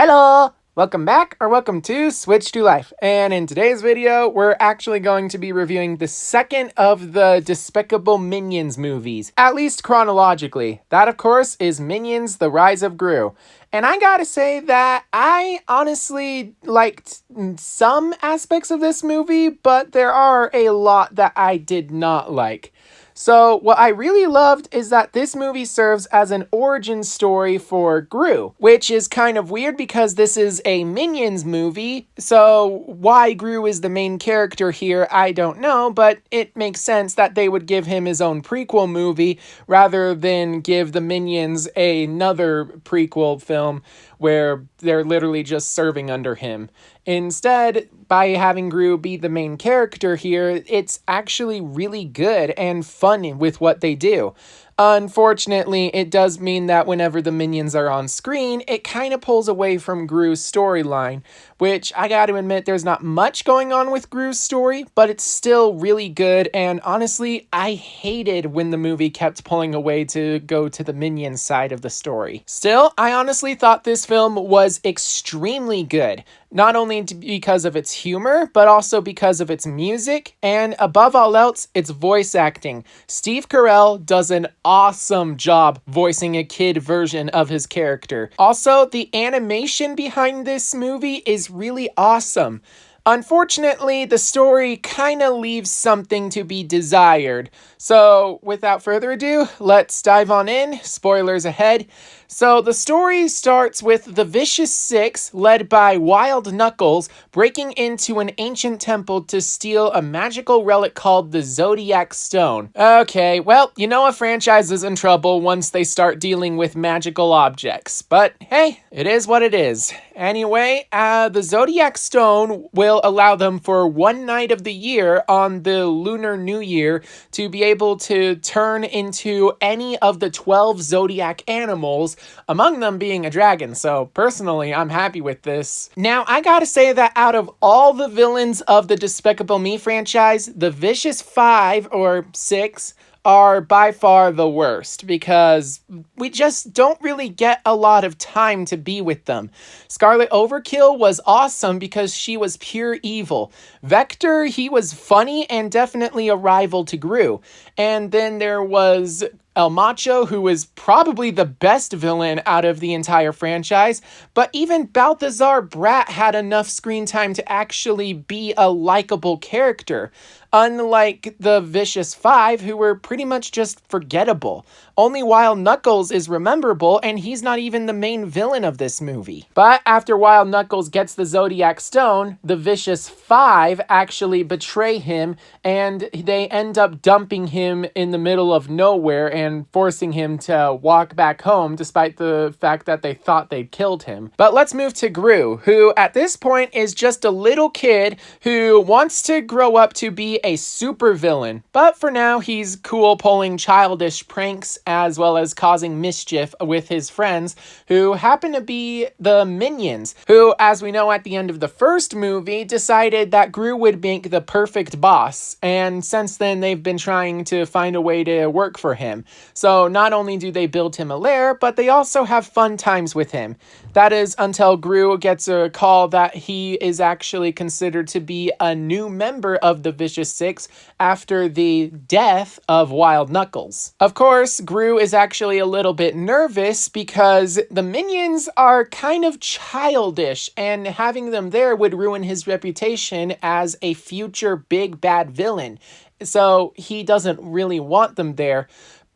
Hello! Welcome back, or welcome to Switch to Life. And in today's video, we're actually going to be reviewing the second of the Despicable Minions movies, at least chronologically. That, of course, is Minions: The Rise of Gru. And I gotta say that I honestly liked some aspects of this movie, but there are a lot that I did not like. So what I really loved is that this movie serves as an origin story for Gru, which is kind of weird because this is a Minions movie, so why Gru is the main character here, I don't know, but it makes sense that they would give him his own prequel movie rather than give the Minions another prequel film where they're literally just serving under him. Instead, by having Gru be the main character here, it's actually really good and fun with what they do. Unfortunately, it does mean that whenever the minions are on screen, it kind of pulls away from Gru's storyline, which I gotta admit there's not much going on with Gru's story, but it's still really good, and honestly, I hated when the movie kept pulling away to go to the minion side of the story. Still, I honestly thought this film was extremely good. Not only because of its humor, but also because of its music, and above all else, its voice acting. Steve Carell does an awesome job voicing a kid version of his character. Also, the animation behind this movie is really awesome. Unfortunately, the story kind of leaves something to be desired. So, without further ado, let's dive on in. Spoilers ahead. So, the story starts with the Vicious Six, led by Wild Knuckles, breaking into an ancient temple to steal a magical relic called the Zodiac Stone. Okay, well, you know a franchise is in trouble once they start dealing with magical objects. But hey, it is what it is. Anyway, the Zodiac Stone will allow them for one night of the year on the Lunar New Year to be able to turn into any of the 12 Zodiac animals, among them being a dragon, so personally, I'm happy with this. Now, I gotta say that out of all the villains of the Despicable Me franchise, the Vicious Five, or Six, are by far the worst because we just don't really get a lot of time to be with them. Scarlet Overkill was awesome because she was pure evil. Vector, he was funny and definitely a rival to Gru. And then there was El Macho, who is probably the best villain out of the entire franchise, but even Balthazar Brat had enough screen time to actually be a likable character, unlike the Vicious Five, who were pretty much just forgettable. Only Wild Knuckles is rememberable, and he's not even the main villain of this movie. But after Wild Knuckles gets the Zodiac Stone, the Vicious Five actually betray him, and they end up dumping him in the middle of nowhere and forcing him to walk back home despite the fact that they thought they'd killed him. But let's move to Gru, who at this point is just a little kid who wants to grow up to be a supervillain. But for now, he's cool pulling childish pranks as well as causing mischief with his friends, who happen to be the Minions, who, as we know at the end of the first movie, decided that Gru would make the perfect boss, and since then they've been trying to find a way to work for him. So not only do they build him a lair, but they also have fun times with him. That is until Gru gets a call that he is actually considered to be a new member of the Vicious Six after the death of Wild Knuckles. Of course, Gru is actually a little bit nervous because the minions are kind of childish, and having them there would ruin his reputation as a future big bad villain. So he doesn't really want them there.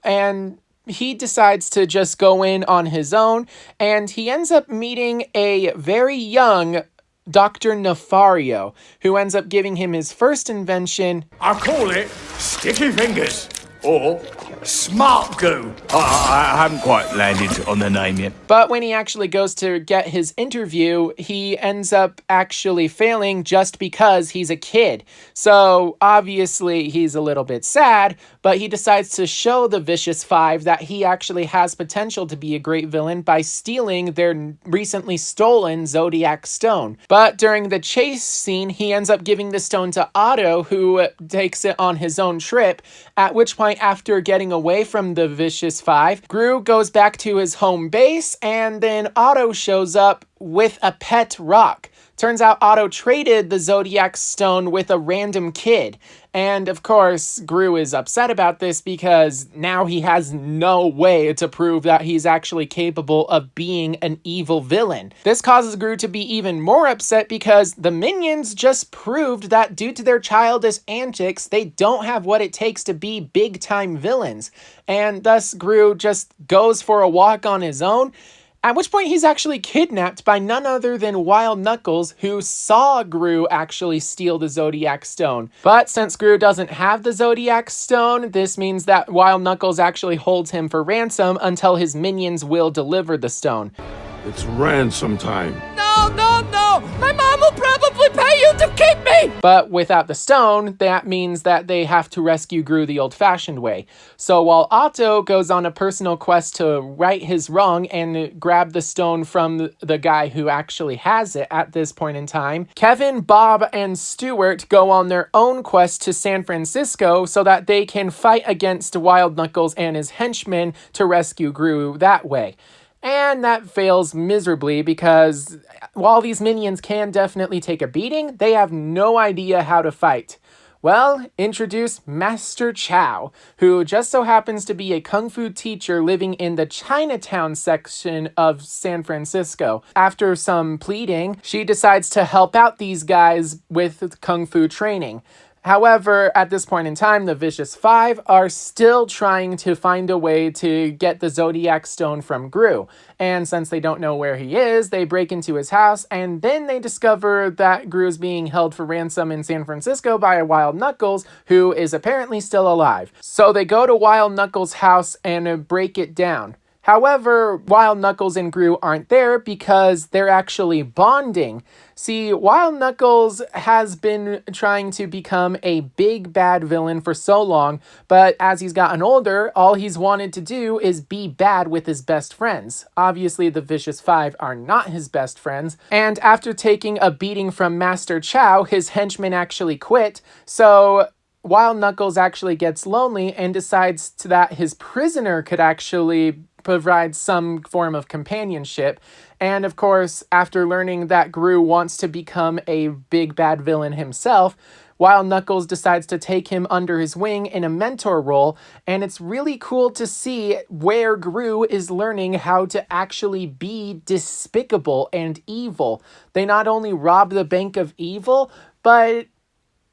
And he decides to just go in on his own, and he ends up meeting a very young Dr. Nefario, who ends up giving him his first invention. I call it Sticky Fingers, or Smart Goo. I haven't quite landed on the name yet. But when he actually goes to get his interview, he ends up actually failing just because he's a kid. So obviously he's a little bit sad, but he decides to show the Vicious Five that he actually has potential to be a great villain by stealing their recently stolen Zodiac Stone. But during the chase scene, he ends up giving the stone to Otto, who takes it on his own trip, at which point point, after getting away from the Vicious Five, Gru goes back to his home base, and then Otto shows up with a pet rock. Turns out Otto traded the Zodiac Stone with a random kid. And of course, Gru is upset about this because now he has no way to prove that he's actually capable of being an evil villain. This causes Gru to be even more upset because the minions just proved that due to their childish antics, they don't have what it takes to be big-time villains. And thus, Gru just goes for a walk on his own, at which point he's actually kidnapped by none other than Wild Knuckles, who saw Gru actually steal the Zodiac Stone. But since Gru doesn't have the Zodiac Stone, this means that Wild Knuckles actually holds him for ransom until his minions will deliver the stone. It's ransom time. No, no, no! My mom will probably pay you to keep me! But without the stone, that means that they have to rescue Gru the old-fashioned way. So while Otto goes on a personal quest to right his wrong and grab the stone from the guy who actually has it at this point in time, Kevin, Bob, and Stuart go on their own quest to San Francisco so that they can fight against Wild Knuckles and his henchmen to rescue Gru that way. And that fails miserably because while these minions can definitely take a beating, they have no idea how to fight. Well, introduce Master Chow, who just so happens to be a kung fu teacher living in the Chinatown section of San Francisco. After some pleading, she decides to help out these guys with kung fu training. However, at this point in time, the Vicious Five are still trying to find a way to get the Zodiac Stone from Gru. And since they don't know where he is, they break into his house, and then they discover that Gru is being held for ransom in San Francisco by a Wild Knuckles, who is apparently still alive. So they go to Wild Knuckles' house and break it down. However, Wild Knuckles and Gru aren't there because they're actually bonding. See, Wild Knuckles has been trying to become a big bad villain for so long, but as he's gotten older, all he's wanted to do is be bad with his best friends. Obviously, the Vicious Five are not his best friends, and after taking a beating from Master Chow, his henchmen actually quit, so Wild Knuckles actually gets lonely and decides that his prisoner could actually provide some form of companionship. And of course, after learning that Gru wants to become a big bad villain himself, Wild Knuckles decides to take him under his wing in a mentor role, and it's really cool to see where Gru is learning how to actually be despicable and evil. They not only rob the Bank of Evil, but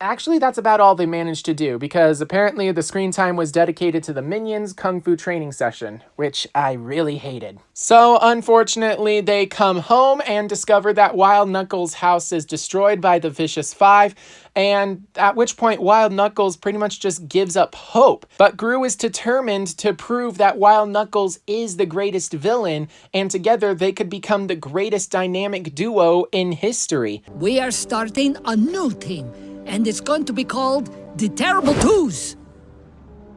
actually, that's about all they managed to do, because apparently the screen time was dedicated to the Minions Kung Fu training session, which I really hated. So, unfortunately, they come home and discover that Wild Knuckles' house is destroyed by the Vicious Five, and at which point Wild Knuckles pretty much just gives up hope. But Gru is determined to prove that Wild Knuckles is the greatest villain, and together they could become the greatest dynamic duo in history. We are starting a new team, and it's going to be called the Terrible Twos.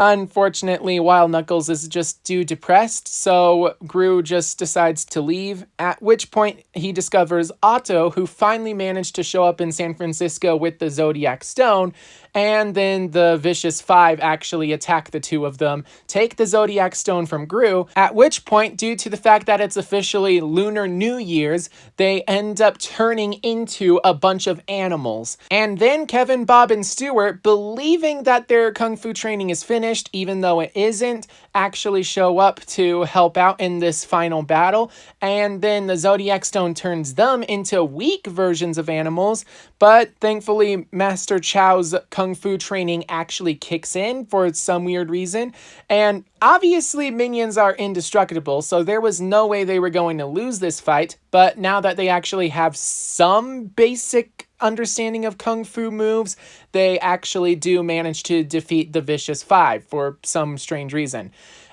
Unfortunately, Wild Knuckles is just too depressed, so Gru just decides to leave, at which point he discovers Otto, who finally managed to show up in San Francisco with the Zodiac Stone, and then the Vicious Five actually attack the two of them, take the Zodiac Stone from Gru, at which point, due to the fact that it's officially Lunar New Year's, they end up turning into a bunch of animals. And then Kevin, Bob, and Stuart, believing that their kung fu training is finished, even though it isn't, actually show up to help out in this final battle, and then the Zodiac Stone turns them into weak versions of animals, but thankfully Master Chow's kung fu training actually kicks in for some weird reason, and obviously minions are indestructible, so there was no way they were going to lose this fight, but now that they actually have some basic understanding of kung fu moves, they actually do manage to defeat the Vicious Five for some strange reason.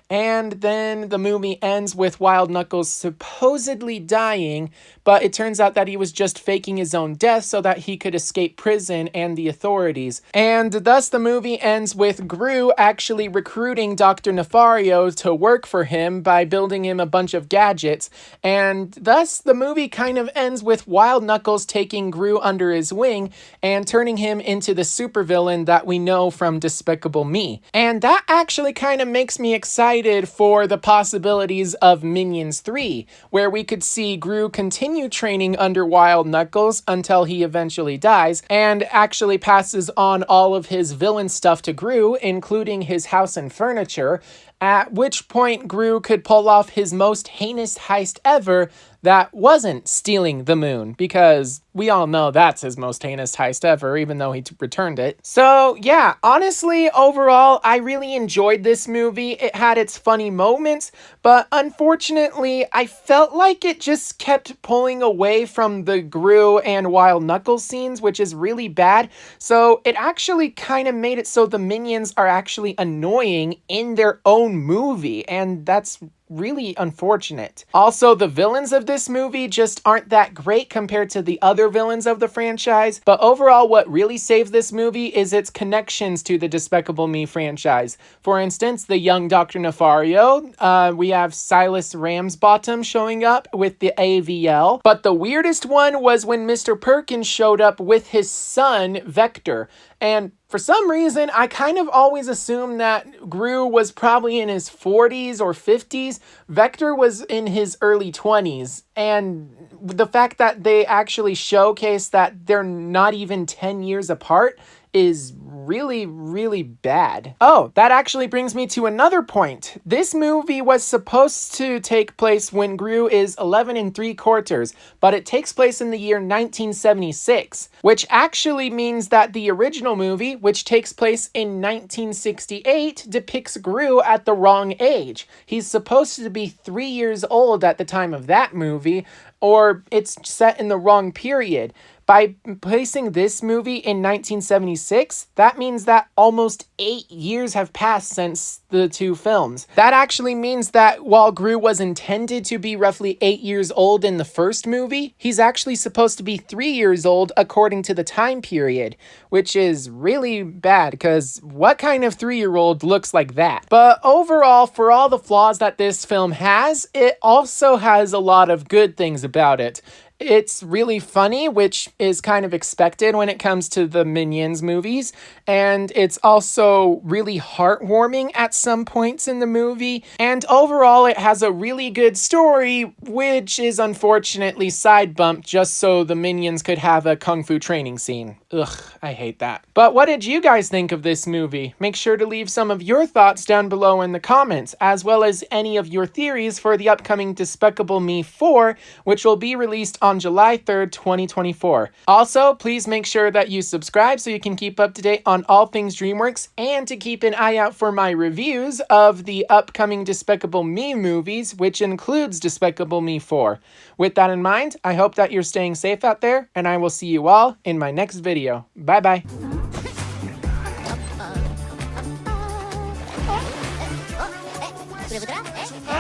And then the movie ends with Wild Knuckles supposedly dying, but it turns out that he was just faking his own death so that he could escape prison and the authorities. And thus the movie ends with Gru actually recruiting Dr. Nefario to work for him by building him a bunch of gadgets. And thus the movie kind of ends with Wild Knuckles taking Gru under his wing and turning him into the supervillain that we know from Despicable Me. And that actually kind of makes me excited for the possibilities of Minions 3, where we could see Gru continue training under Wild Knuckles until he eventually dies, and actually passes on all of his villain stuff to Gru, including his house and furniture, at which point Gru could pull off his most heinous heist ever that wasn't stealing the moon, because we all know that's his most heinous heist ever, even though he returned it. So yeah, honestly, overall, I really enjoyed this movie. It had its funny moments, but unfortunately, I felt like it just kept pulling away from the Gru and Wild Knuckles scenes, which is really bad. So it actually kind of made it so the minions are actually annoying in their own movie, and that's really unfortunate. Also, the villains of this movie just aren't that great compared to the other villains of the franchise, but overall what really saves this movie is its connections to the Despicable Me franchise. For instance, the young Dr. Nefario, we have Silas Ramsbottom showing up with the AVL, but the weirdest one was when Mr. Perkins showed up with his son, Vector. And for some reason, I kind of always assumed that Gru was probably in his 40s or 50s. Vector was in his early 20s. And the fact that they actually showcase that they're not even 10 years apart is really, really bad. Oh, that actually brings me to another point. This movie was supposed to take place when Gru is 11 3/4, but it takes place in the year 1976, which actually means that the original movie, which takes place in 1968, depicts Gru at the wrong age. He's supposed to be 3 years old at the time of that movie, or it's set in the wrong period. By placing this movie in 1976, that means that almost 8 years have passed since the two films. That actually means that while Gru was intended to be roughly 8 years old in the first movie, he's actually supposed to be 3 years old according to the time period, which is really bad, because what kind of 3-year-old looks like that? But overall, for all the flaws that this film has, it also has a lot of good things about it. It's really funny, which is kind of expected when it comes to the Minions movies, and it's also really heartwarming at some points in the movie, and overall it has a really good story, which is unfortunately side bumped just so the Minions could have a kung fu training scene. Ugh, I hate that. But what did you guys think of this movie? Make sure to leave some of your thoughts down below in the comments, as well as any of your theories for the upcoming Despicable Me 4, which will be released on July 3rd, 2024. Also, please make sure that you subscribe so you can keep up to date on all things DreamWorks, and to keep an eye out for my reviews of the upcoming Despicable Me movies, which includes Despicable Me 4. With that in mind, I hope that you're staying safe out there, and I will see you all in my next video. Bye bye. 부들부들아?